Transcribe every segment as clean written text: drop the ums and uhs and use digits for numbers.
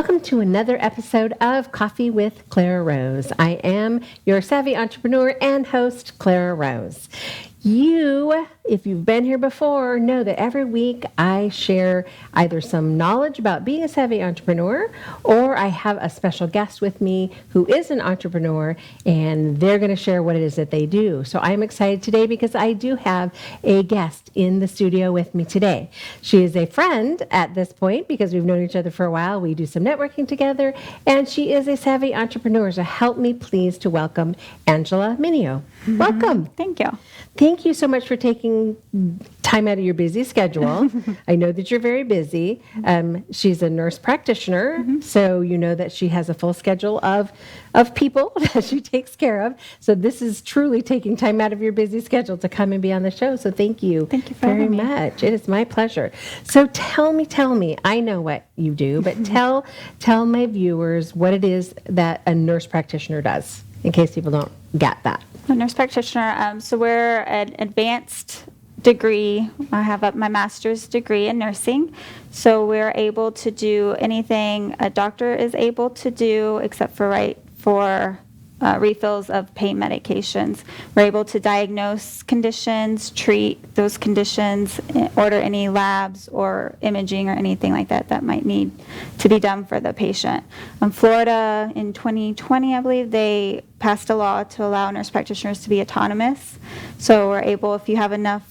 Welcome to another episode of Coffee with Clara Rose. I am your savvy entrepreneur and host, Clara Rose. You, if you've been here before, know that every week I share either some knowledge about being a savvy entrepreneur, or I have a special guest with me who is an entrepreneur, and they're going to share what it is that they do. So I'm excited today because I do have a guest in the studio with me today. She is a friend at this point because we've known each other for a while. We do some networking together, and she is a savvy entrepreneur. So help me please to welcome Angel Mineo. Mm-hmm. Welcome. Thank you. Thank you so much for taking time out of your busy schedule. I know that you're very busy. She's a nurse practitioner, so you know that she has a full schedule of people that she takes care of. So this is truly taking time out of your busy schedule to come and be on the show. So thank you. Thank you very much. It is my pleasure. So tell me, I know what you do, but tell my viewers what it is that a nurse practitioner does, in case people don't get that. I'm a nurse practitioner. So we're an advanced degree. I have my master's degree in nursing. So we're able to do anything a doctor is able to do except for refills of pain medications. We're able to diagnose conditions, treat those conditions, order any labs or imaging or anything like that that might need to be done for the patient. Florida in 2020, I believe, they passed a law to allow nurse practitioners to be autonomous. So we're able, if you have enough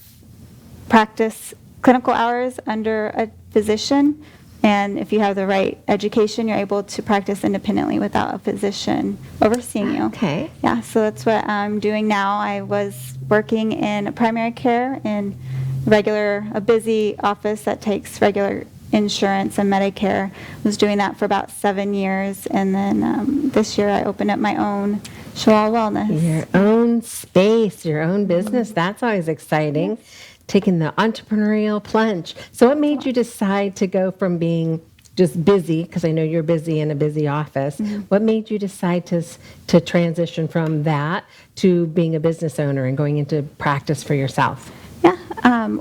practice clinical hours under a physician, and if you have the right education, you're able to practice independently without a physician overseeing you. Okay. Yeah, so that's what I'm doing now. I was working in primary care in a busy office that takes regular insurance and Medicare. I was doing that for about 7 years, and then this year I opened up my own Shalal Wellness. Your own space, your own business. That's always exciting. Yes. Taking the entrepreneurial plunge. So what made you decide to go from being just busy, because I know you're busy in a busy office, what made you decide to transition from that to being a business owner and going into practice for yourself? Yeah,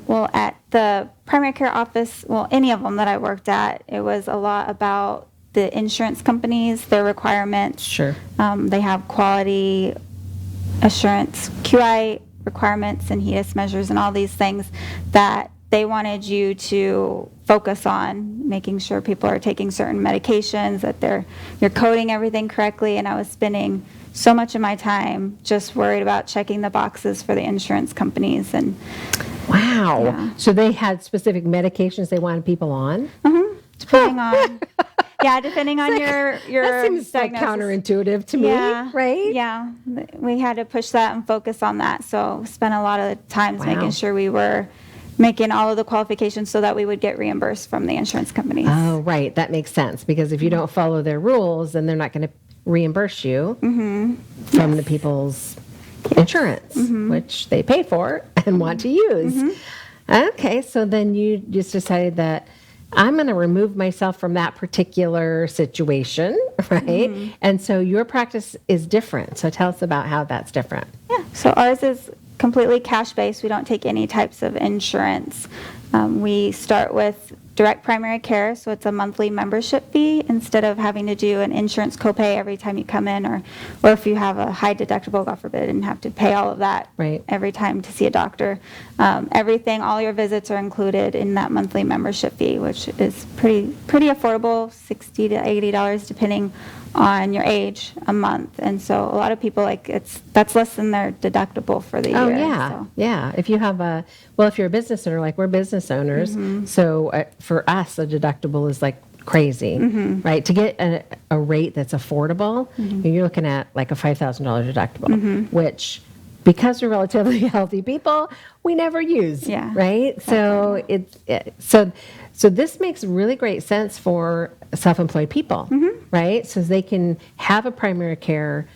well, at the primary care office, any of them that I worked at, it was a lot about the insurance companies, their requirements. Sure. They have quality assurance, QI requirements and HEDIS measures and all these things that they wanted you to focus on, making sure people are taking certain medications, that you're coding everything correctly. And I was spending so much of my time just worried about checking the boxes for the insurance companies. And wow. Yeah. So they had specific medications they wanted people on? Depending on depending on your that seems like counterintuitive to me, right? Yeah, we had to push that and focus on that. So spent a lot of times making sure we were making all of the qualifications so that we would get reimbursed from the insurance companies. Oh, right. That makes sense, because if you don't follow their rules, then they're not going to reimburse you from the people's insurance, which they pay for and want to use. Okay, so then you just decided that I'm going to remove myself from that particular situation, right? And so your practice is different. So tell us about how that's different. Yeah, so ours is completely cash-based. We don't take any types of insurance. We start with direct primary care, so it's a monthly membership fee instead of having to do an insurance copay every time you come in, or if you have a high deductible, God forbid, and have to pay all of that every time to see a doctor. All your visits are included in that monthly membership fee, which is pretty affordable, $60 to $80 depending on your age a month. And so a lot of people that's less than their deductible for the year. Oh yeah. So. Yeah. If you have if you're a business owner, like we're business owners, so for us, a deductible is like crazy, right? To get a rate that's affordable, you're looking at like a $5,000 deductible, which, because we're relatively healthy people, we never use, right? Exactly. So this makes really great sense for self-employed people, right? So they can have a primary care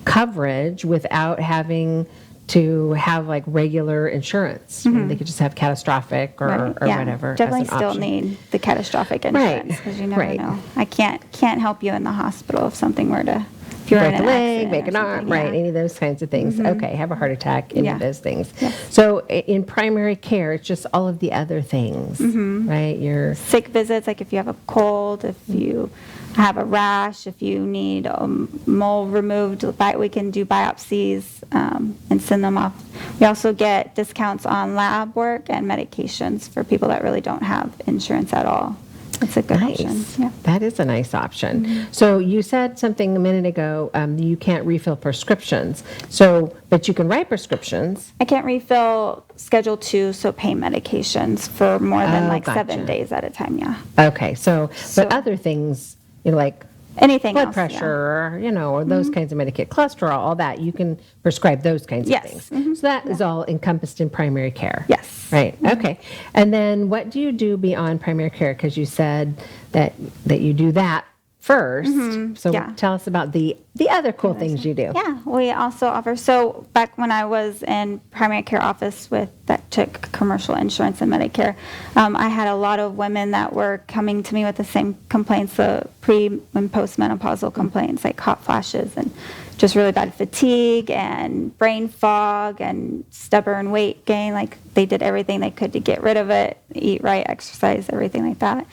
coverage without having to have like regular insurance. They could just have catastrophic or whatever. Definitely as an still option. need the catastrophic insurance because you never know. I can't help you in the hospital if something were to If you're in break a an leg, accident make or an arm, something, right? yeah. Any of those kinds of things. Okay, have a heart attack, any Yeah. of those things. Yes. So in primary care, it's just all of the other things, right? You're Sick visits, like if you have a cold, if you have a rash, if you need a mole removed, we can do biopsies and send them off. We also get discounts on lab work and medications for people that really don't have insurance at all. It's a good option. nice. Yeah. That is a nice option. So you said something a minute ago, you can't refill prescriptions. So, but you can write prescriptions. I can't refill Schedule 2, so pain medications for more than like gotcha. 7 days at a time, yeah. Okay, so, So- but other things, like Anything blood else, pressure, yeah. or, or those kinds of Medicaid, cholesterol, all that, you can prescribe those kinds Yes. of things. So that is all encompassed in primary care. Yes. Right, okay. And then what do you do beyond primary care? Because you said that you do that first. So yeah. tell us about the other cool things you do. Yeah, we also offer, so back when I was in primary care office that took commercial insurance and Medicare, I had a lot of women that were coming to me with the same complaints, the pre and postmenopausal complaints, like hot flashes and just really bad fatigue and brain fog and stubborn weight gain. Like they did everything they could to get rid of it, eat right, exercise, everything like that.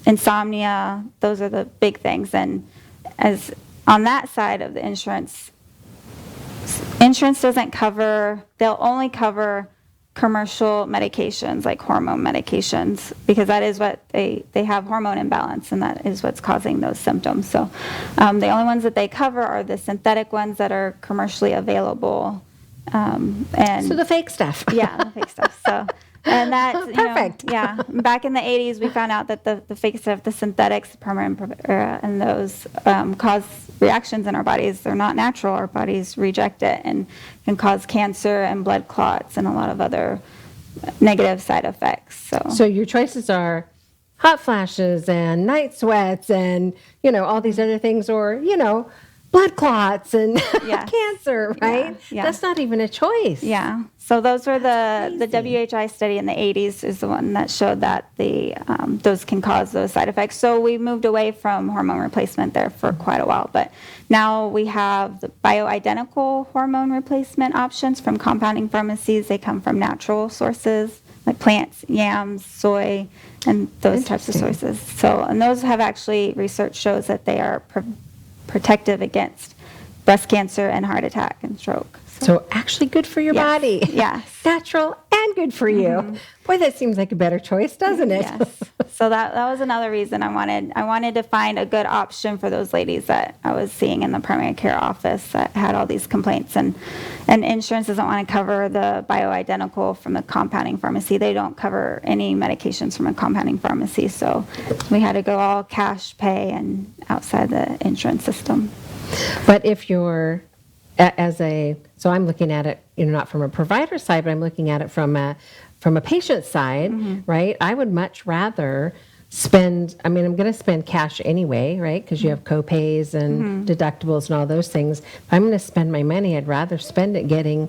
Insomnia, those are the big things. And as on that side of the insurance doesn't cover, they'll only cover commercial medications like hormone medications, because that is what they have hormone imbalance, and that is what's causing those symptoms. So the only ones that they cover are the synthetic ones that are commercially available. And So the fake stuff. yeah, the fake stuff. So, and that's Perfect. Yeah, back in the 80s, we found out that the fake stuff, the synthetics, the permanent, and those cause reactions in our bodies. They're not natural. Our bodies reject it and can cause cancer and blood clots and a lot of other negative side effects. So your choices are hot flashes and night sweats and, all these other things, or, blood clots and Yes. cancer, right? Yeah. That's not even a choice. Yeah. So those were the crazy. WHI study in the 80s is the one that showed that those can cause those side effects. So we moved away from hormone replacement there for quite a while. But now we have the bioidentical hormone replacement options from compounding pharmacies. They come from natural sources like plants, yams, soy, and those types of Interesting. sources. So, and those have actually, research shows that they are protective against breast cancer and heart attack and stroke. So actually good for your Yes. body. Yes. Natural and good for you. Boy, that seems like a better choice, doesn't it? Yes. So that was another reason I wanted to find a good option for those ladies that I was seeing in the primary care office that had all these complaints, and insurance doesn't want to cover the bioidentical from the compounding pharmacy. They don't cover any medications from a compounding pharmacy, so we had to go all cash pay and outside the insurance system. But if you're so I'm looking at it, not from a provider side, but I'm looking at it from a patient side, right? I would much rather I'm going to spend cash anyway, right? Because you have co-pays and deductibles and all those things. If I'm going to spend my money, I'd rather spend it getting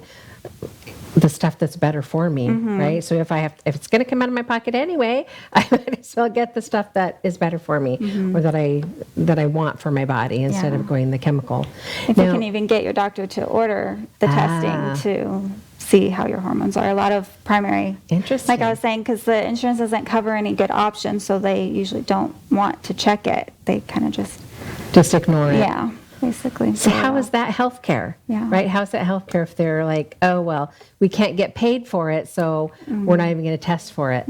the stuff that's better for me, right? So if it's going to come out of my pocket anyway, I might as well get the stuff that is better for me, or that I want for my body, instead Yeah. of going the chemical. If you can even get your doctor to order the testing to see how your hormones are. A lot of primary, Interesting. like I was saying, because the insurance doesn't cover any good options, so they usually don't want to check it. They kind of just ignore it. yeah, basically. So how is that healthcare? Yeah. Right? How's that healthcare if they're like, oh, well, we can't get paid for it, so we're not even going to test for it.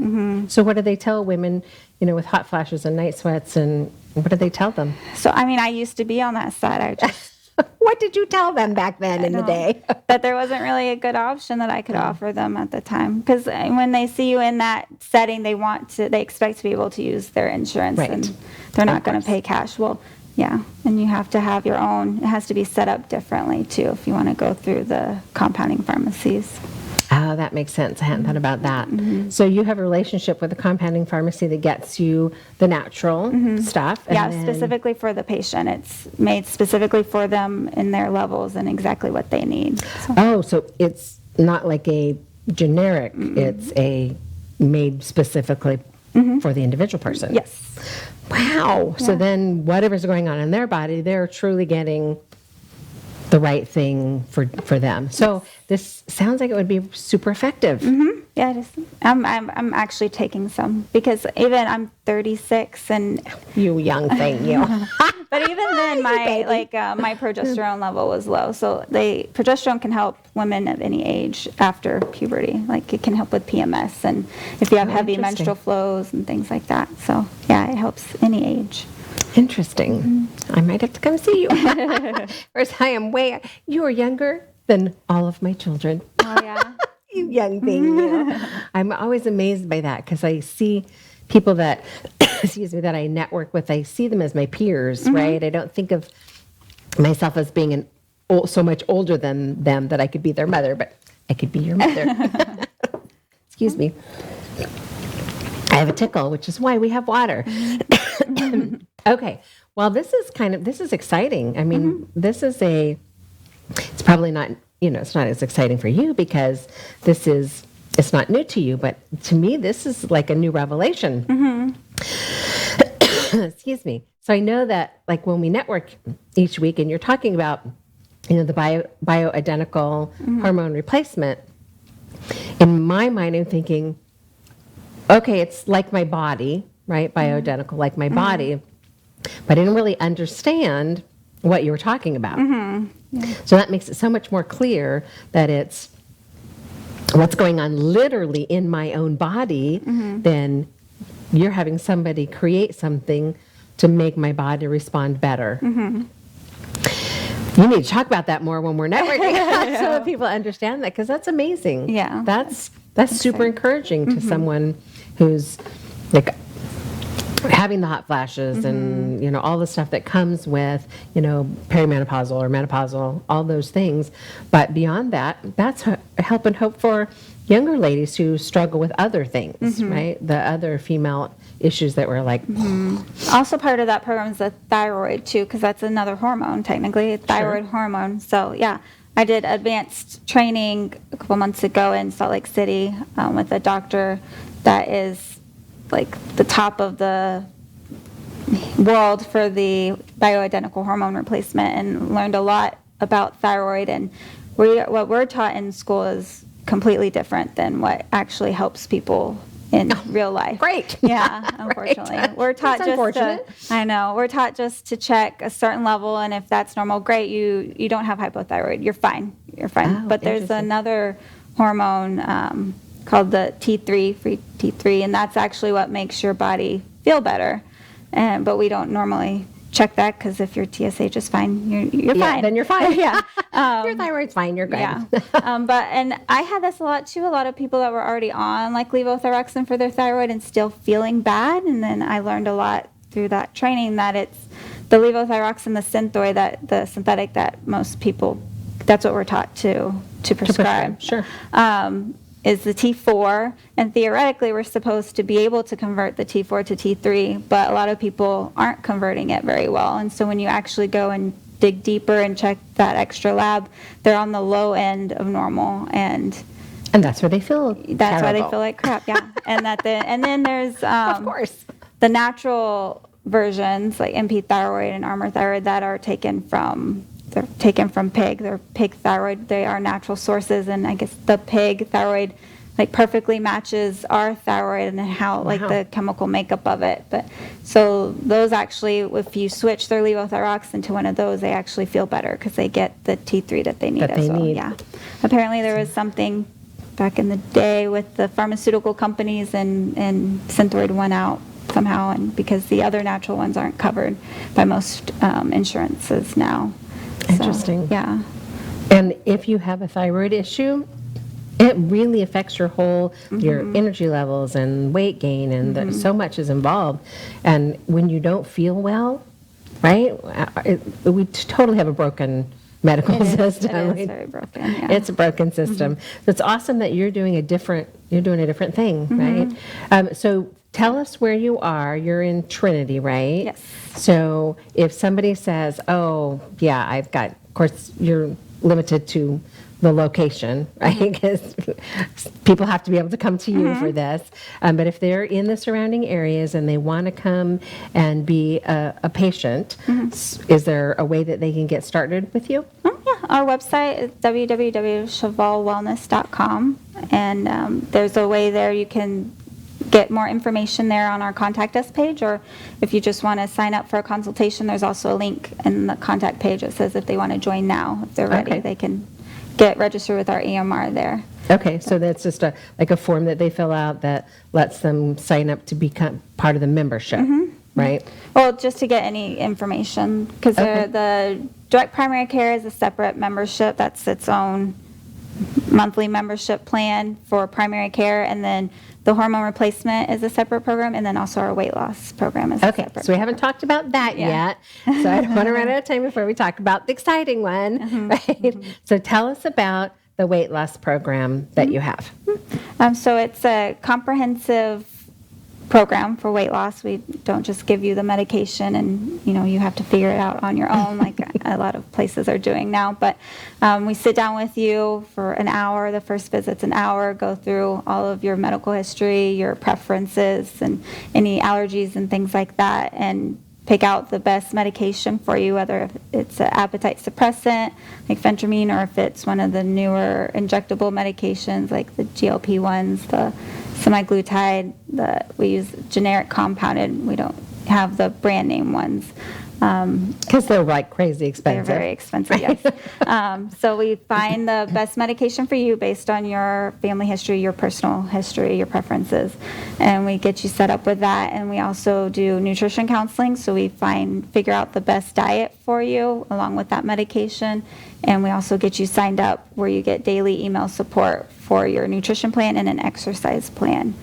So what do they tell women, with hot flashes and night sweats, and what do they tell them? So I used to be on that side. I just What did you tell them back then in the day? that there wasn't really a good option that I could offer them at the time. Because when they see you in that setting, they expect to be able to use their insurance, Right. and they're not Of going to course. pay cash. Well, yeah, and you have to have your own. It has to be set up differently too if you want to go through the compounding pharmacies. Oh, that makes sense. I hadn't thought about that. So you have a relationship with a compounding pharmacy that gets you the natural stuff. And Yeah, then- specifically for the patient. It's made specifically for them in their levels and exactly what they need. So it's not like a generic. It's a made specifically for the individual person. Yes. Wow. So then whatever's going on in their body, they're truly getting the right thing for them. So this sounds like it would be super effective. Yeah, it is. I'm actually taking some because even I'm 36 and You young thing, you. but even then my progesterone level was low. So progesterone can help women of any age after puberty. Like it can help with PMS and if you have heavy interesting. menstrual flows and things like that. So yeah, it helps any age. Interesting. I might have to come see you. Whereas you are younger than all of my children. Oh yeah. You young thing. You. I'm always amazed by that because I see people that, that I network with, I see them as my peers, right? I don't think of myself as being so much older than them that I could be their mother, but I could be your mother. Excuse me. I have a tickle, which is why we have water. Okay. Well, this is exciting. I mean, it's probably not, it's not as exciting for you because it's not new to you, but to me, this is like a new revelation. Excuse me. So I know that like when we network each week and you're talking about, the bioidentical hormone replacement, in my mind, I'm thinking, okay, it's like my body, right? Bioidentical, like my body. But I didn't really understand what you were talking about. So that makes it so much more clear that it's what's going on literally in my own body than you're having somebody create something to make my body respond better. You need to talk about that more when we're networking so that people understand that because that's amazing. Yeah. That's super encouraging to someone who's like having the hot flashes and all the stuff that comes with perimenopausal or menopausal, all those things. But beyond that, that's help and hope for younger ladies who struggle with other things, right? The other female issues that were like Also part of that program is the thyroid too, because that's another hormone, technically, a thyroid hormone. So yeah, I did advanced training a couple months ago in Salt Lake City with a doctor that is like the top of the world for the bioidentical hormone replacement and learned a lot about thyroid. And what we're taught in school is completely different than what actually helps people in real life. Great. Yeah, unfortunately. Great. We're taught That's unfortunate. we're taught just to check a certain level, and if that's normal, great, you don't have hypothyroid. You're fine. Oh, but there's interesting. another hormone called the T3, free T3, and that's actually what makes your body feel better. But we don't normally check that because if your TSH is fine, you're fine. Then you're fine. Yeah. Your thyroid's fine. You're good. Yeah. And I had this a lot too. A lot of people that were already on like levothyroxine for their thyroid and still feeling bad. And then I learned a lot through that training that it's the levothyroxine, the Synthroid, the synthetic that most people, that's what we're taught to prescribe. Sure. Is the T4, and theoretically we're supposed to be able to convert the T4 to T3, but a lot of people aren't converting it very well. And so when you actually go and dig deeper and check that extra lab, they're on the low end of normal, and that's where they feel that's why they terrible. feel like crap. Yeah, and then there's Of course. the natural versions like MP thyroid and Armour thyroid that are taken from pig. They're pig thyroid. They are natural sources, and I guess the pig thyroid like perfectly matches our thyroid and how like the chemical makeup of it. But so those actually, if you switch their levothyroxine to one of those, they actually feel better because they get the T3 that they need as well. Yeah. Apparently there was something back in the day with the pharmaceutical companies and Synthroid went out somehow, and because the other natural ones aren't covered by most insurances now. Interesting. So, yeah. And if you have a thyroid issue, it really affects your your energy levels and weight gain, and so much is involved. And when you don't feel well, right, we totally have a broken medical system. It is very broken. Yeah. It's a broken system. So it's awesome that you're doing a different thing, right? So tell us where you are. You're in Trinity, right? Yes. So if somebody says, oh, yeah, of course, you're limited to the location, right? Because people have to be able to come to you for this. But if they're in the surrounding areas and they want to come and be a patient, is there a way that they can get started with you? Yeah, our website is www.chevalwellness.com, and there's a way there you can get more information there on our contact us page, or if you just want to sign up for a consultation, there's also a link in the contact page that says if they want to join now, if they're ready, they can get registered with our EMR there. Okay, so that's just a form that they fill out that lets them sign up to become part of the membership, right? Well, just to get any information, because the direct primary care is a separate membership. That's its own monthly membership plan for primary care, and then the hormone replacement is a separate program, and then also our weight loss program is a separate. So we haven't talked about that yet, so I don't want to run out of time before we talk about the exciting one, right? So tell us about the weight loss program that you have. So it's a comprehensive program for weight loss. We don't just give you the medication and you have to figure it out on your own like a lot of places are doing now, but we sit down with you for an hour. The first visit's an hour, go through all of your medical history, your preferences, and any allergies and things like that, and pick out the best medication for you, whether it's an appetite suppressant like phentermine, or if it's one of the newer injectable medications like the GLP-1s, the semaglutide. We use generic compounded. We don't have the brand name ones. Because they're like crazy expensive. They're very expensive, yes. So we find the best medication for you based on your family history, your personal history, your preferences, and we get you set up with that. And we also do nutrition counseling, so we figure out the best diet for you along with that medication, and we also get you signed up where you get daily email support for your nutrition plan and an exercise plan.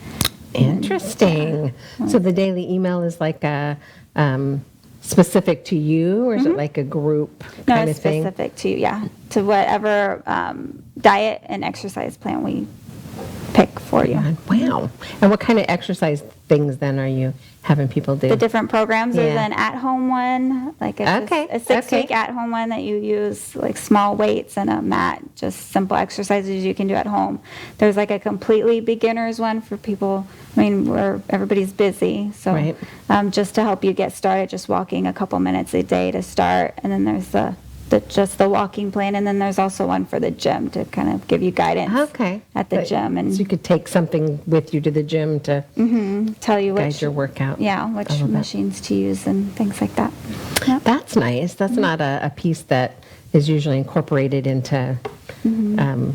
Interesting. So the daily email is like a specific to you, or is it like a group kind of thing? No, it's specific to you, to whatever diet and exercise plan we pick for you. Wow. And what kind of exercise things then are you having people do? The different programs. There's an at-home one, like a 6-week at-home one that you use like small weights and a mat, just simple exercises you can do at home. There's like a completely beginner's one for people, where everybody's busy, so just to help you get started, just walking a couple minutes a day to start. And then there's just the walking plan, and then there's also one for the gym to kind of give you guidance at the gym. And so you could take something with you to the gym to tell you guide your workout. Which machines to use and things like that. Yep. That's nice. That's not a piece that is usually incorporated into from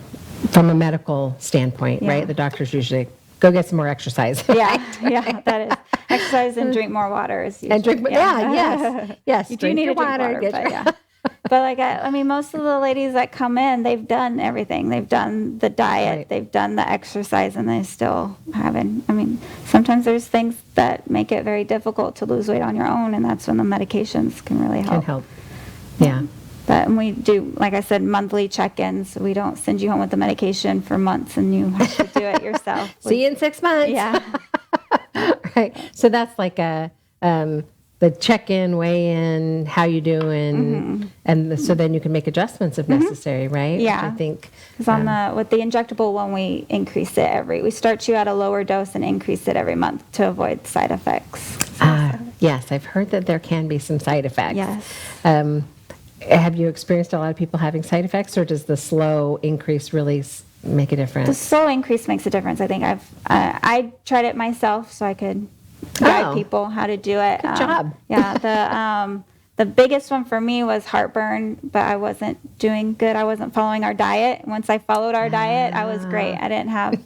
a medical standpoint, right? The doctors usually go get some more exercise. That is. Exercise and drink more water is usually. And drink more, yes. You do need to drink water, but most of the ladies that come in, they've done everything. They've done the diet, they've done the exercise, and they still haven't. Sometimes there's things that make it very difficult to lose weight on your own, and that's when the medications can really help. Yeah. But we do, like I said, monthly check-ins. We don't send you home with the medication for months and you have to do it yourself. See you in 6 months. Yeah. Right. So that's like the check-in, weigh-in, how you doing, and so then you can make adjustments if necessary, right? Yeah. Which I think. Because with the injectable one, we increase it we start you at a lower dose and increase it every month to avoid side effects. Yes, I've heard that there can be some side effects. Yes. Have you experienced a lot of people having side effects, or does the slow increase really make a difference? The slow increase makes a difference. I think I tried it myself so I could guide people how to do it. Good job. The biggest one for me was heartburn, but I wasn't doing good. I wasn't following our diet. Once I followed our diet, I was great. I didn't have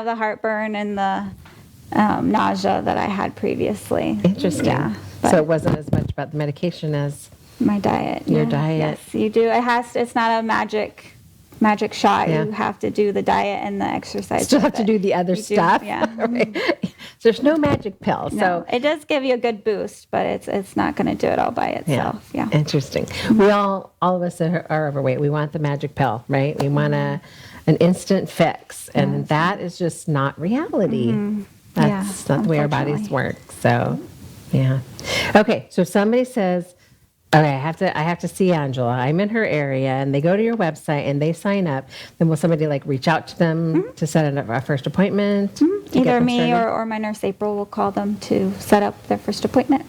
the heartburn and the nausea that I had previously. Interesting. Yeah, so it wasn't as much about the medication as my diet. Your diet. Yes, you do. It's not a magic shot. You have to do the diet and the exercise. Still have to do the other stuff. Right? So there's no magic pill. No, it does give you a good boost, but it's not going to do it all by itself. Yeah. Interesting. We all of us are overweight. We want the magic pill, right? We want an instant fix, and that is just not reality. That's not the way our bodies work. So, yeah. Okay. So if somebody says, Okay, I have to see Angela. I'm in her area, and they go to your website and they sign up. Then will somebody like reach out to them to set up a first appointment? to get Either them me started? or my nurse April will call them to set up their first appointment.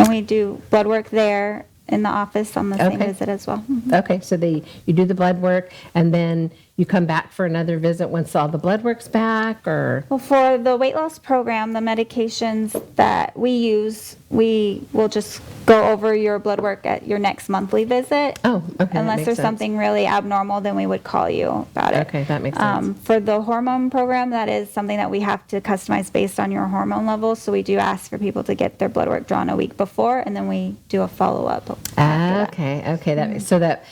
And we do blood work there in the office on the same Okay. visit as well. Okay, so you do the blood work, and then you come back for another visit once all the blood work's back, or? Well, for the weight loss program, the medications that we use, we will just go over your blood work at your next monthly visit. Oh, okay, that Unless makes there's sense. something really abnormal, then we would call you about it. Okay, that makes sense. For the hormone program, that is something that we have to customize based on your hormone levels. So we do ask for people to get their blood work drawn a week before, and then we do a follow-up after that. Okay, that so that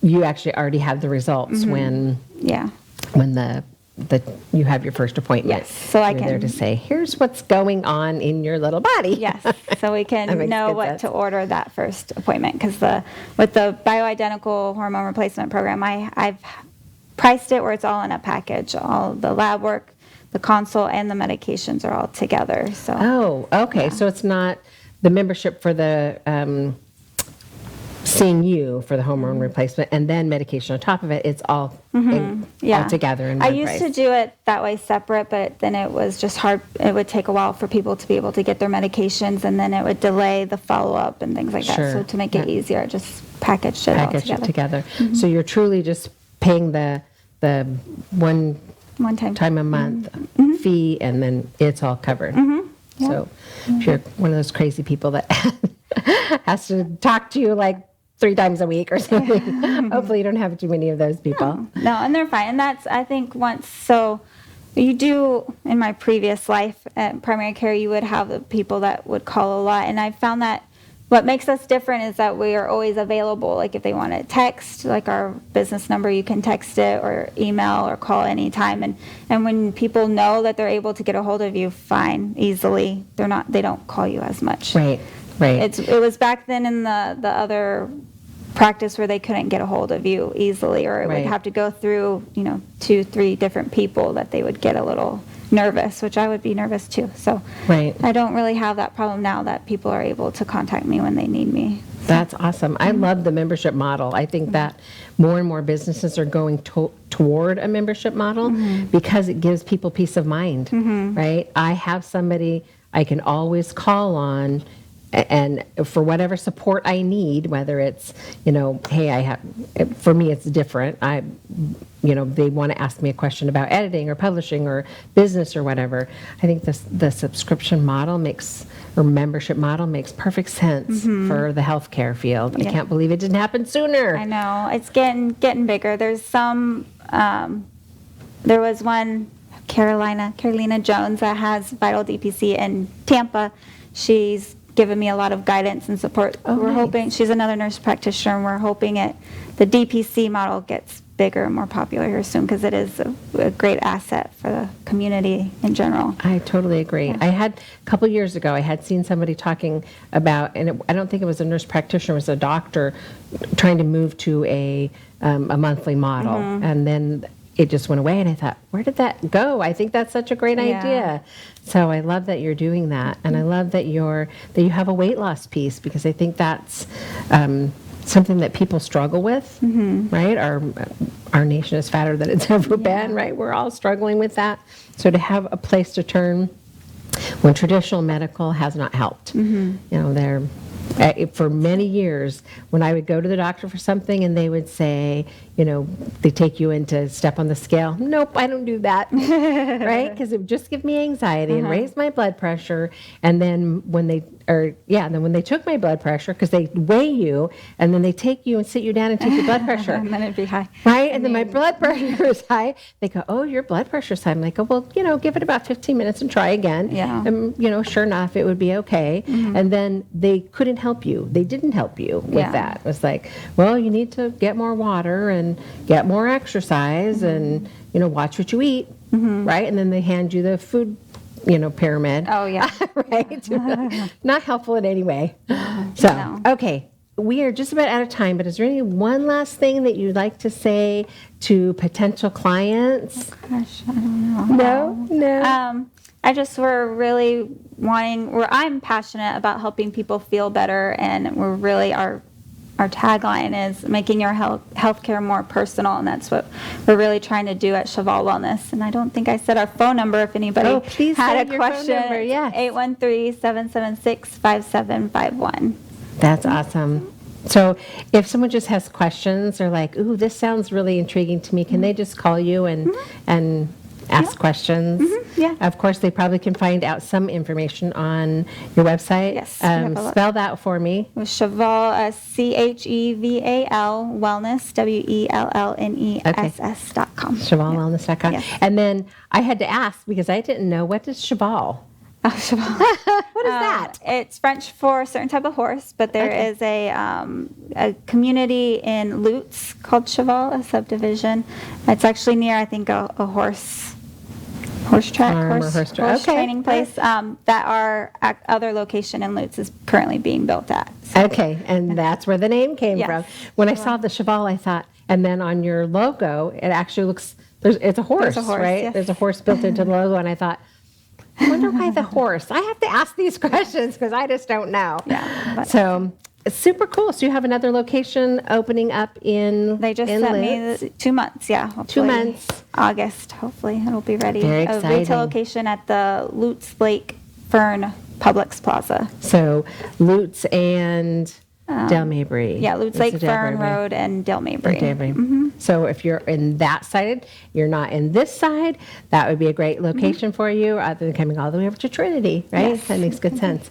you actually already have the results when Yeah. the you have your first appointment. Yes, so I You're there to can- say, here's what's going on in your little body. Yes, so we That can makes know good what sense. to order that first appointment, because with the bioidentical hormone replacement program, I've priced it where it's all in a package. All the lab work, the consult, and the medications are all together, so. Oh, okay. So it's not the membership for the seeing you for the hormone replacement and then medication on top of it. It's all all together in I one used price. to do it that way separate, but then it was just hard. It would take a while for people to be able to get their medications, and then it would delay the follow-up and things like that. Sure. So to make it easier, I just packaged it all Package it together. together. So you're truly just paying the one One time. time a month fee, and then it's all covered. So if you're one of those crazy people that has to talk to you like 3 times a week or something, hopefully you don't have too many of those people. No, and they're fine. And that's, I think, so you do, in my previous life at primary care, you would have the people that would call a lot. And I found that what makes us different is that we are always available. Like if they want to text, like our business number, you can text it or email or call anytime. And when people know that they're able to get a hold of you easily, they don't call you as much. Right. It was back then in the other practice where they couldn't get a hold of you easily, or it Right. would have to go through 2-3 different people that they would get a little nervous, which I would be nervous too. So Right. I don't really have that problem now that people are able to contact me when they need me. That's awesome. I love the membership model. I think that more and more businesses are going toward a membership model because it gives people peace of mind, right? I have somebody I can always call on, and for whatever support I need, whether it's, hey, for me it's different. They want to ask me a question about editing or publishing or business or whatever. I think the subscription model membership model makes perfect sense for the healthcare field. I can't believe it didn't happen sooner. I know it's getting bigger. There's some. There was one, Carolina Jones, that has Vital DPC in Tampa. She's given me a lot of guidance and support. We're nice. hoping, she's another nurse practitioner, and we're hoping the DPC model gets bigger and more popular here soon, because it is a great asset for the community in general. I totally agree. I had a couple years ago, I had seen somebody talking about, and I don't think it was a nurse practitioner, it was a doctor trying to move to a monthly model, and then it just went away, and I thought, where did that go? I think that's such a great Yeah. idea. So I love that you're doing that, and I love that you have a weight loss piece, because I think that's something that people struggle with, right? Our nation is fatter than it's ever been, right? We're all struggling with that. So to have a place to turn when traditional medical has not helped, for many years, when I would go to the doctor for something and they would say, they take you in to step on the scale. Nope, I don't do that, right? Because it would just give me anxiety and raise my blood pressure. And then when they took my blood pressure, because they weigh you and then they take you and sit you down and take your blood pressure. And then it'd be high. Right? And then my blood pressure is high. They go, oh, your blood pressure's high. I'm like, oh, well, give it about 15 minutes and try again. Yeah. And, sure enough, it would be okay. And then they couldn't help you. They didn't help you with that. It was like, well, you need to get more water and get more exercise and, watch what you eat. Right? And then they hand you the food, pyramid. Oh, yeah. Right? Not helpful in any way. So, No. okay. We are just about out of time, but is there any one last thing that you'd like to say to potential clients? Gosh, I don't know. No. We're really I'm passionate about helping people feel better, and we're really, our our tagline is making your healthcare more personal, and that's what we're really trying to do at Cheval Wellness. And I don't think I said our phone number if anybody please had say a your phone question. number, yes. 813-776-5751. That's awesome. So if someone just has questions or like, ooh, this sounds really intriguing to me, can they just call you and ask questions? Yeah. Of course, they probably can find out some information on your website. Yes, we have a lot. Spell that for me. With Cheval, CHEVAL, wellness, WELLNESS.com. ChevalWellness.com. Yes. And then I had to ask because I didn't know, what is Cheval? Oh, Cheval. What is that? It's French for a certain type of horse, but there is a community in Lutz called Cheval, a subdivision. It's actually near, I think, a horse track, Farm or horse track. Okay. training place that our other location in Lutz is currently being built at. So, Okay, and that's where the name came Yes. from. When I saw the Cheval, I thought, and then on your logo, it actually looks, it's a horse, There's a horse, right? yes. There's a horse built into the logo, and I thought, I wonder why the horse? I have to ask these questions because I just don't know. Yeah, but- So it's super cool. So you have another location opening up in They just in sent Lutz. me 2 months, yeah. 2 hopefully months. August, hopefully it'll be ready. Very A exciting. retail location at the Lutz Lake Fern Publix Plaza. So Lutz and Del Mabry. Yeah, Lutz It's Lake a Del Fern Mabry. Road and Del Mabry. Del Mabry. So if you're in that side, you're not in this side, that would be a great location for you, rather than coming all the way over to Trinity, right? Yes. That makes good sense.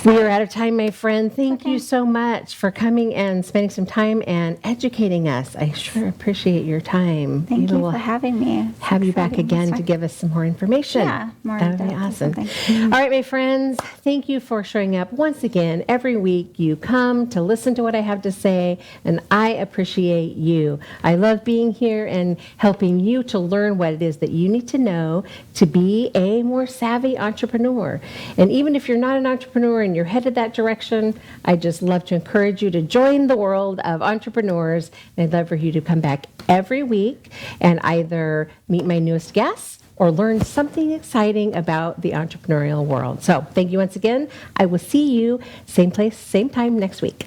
We are out of time, my friend. Thank you so much for coming and spending some time and educating us. I sure appreciate your time. Thank Maybe you we'll for having me. have you back Exciting. again That's to fine. give us some more information. Yeah, more that would be in-depth or awesome. something. All right, my friends, thank you for showing up once again. Every week you come to listen to what I have to say, and I appreciate you. I love being here and helping you to learn what it is that you need to know to be a more savvy entrepreneur. And even if you're not an entrepreneur and you're headed that direction, I just love to encourage you to join the world of entrepreneurs. And I'd love for you to come back every week and either meet my newest guests or learn something exciting about the entrepreneurial world. So thank you once again. I will see you same place, same time next week.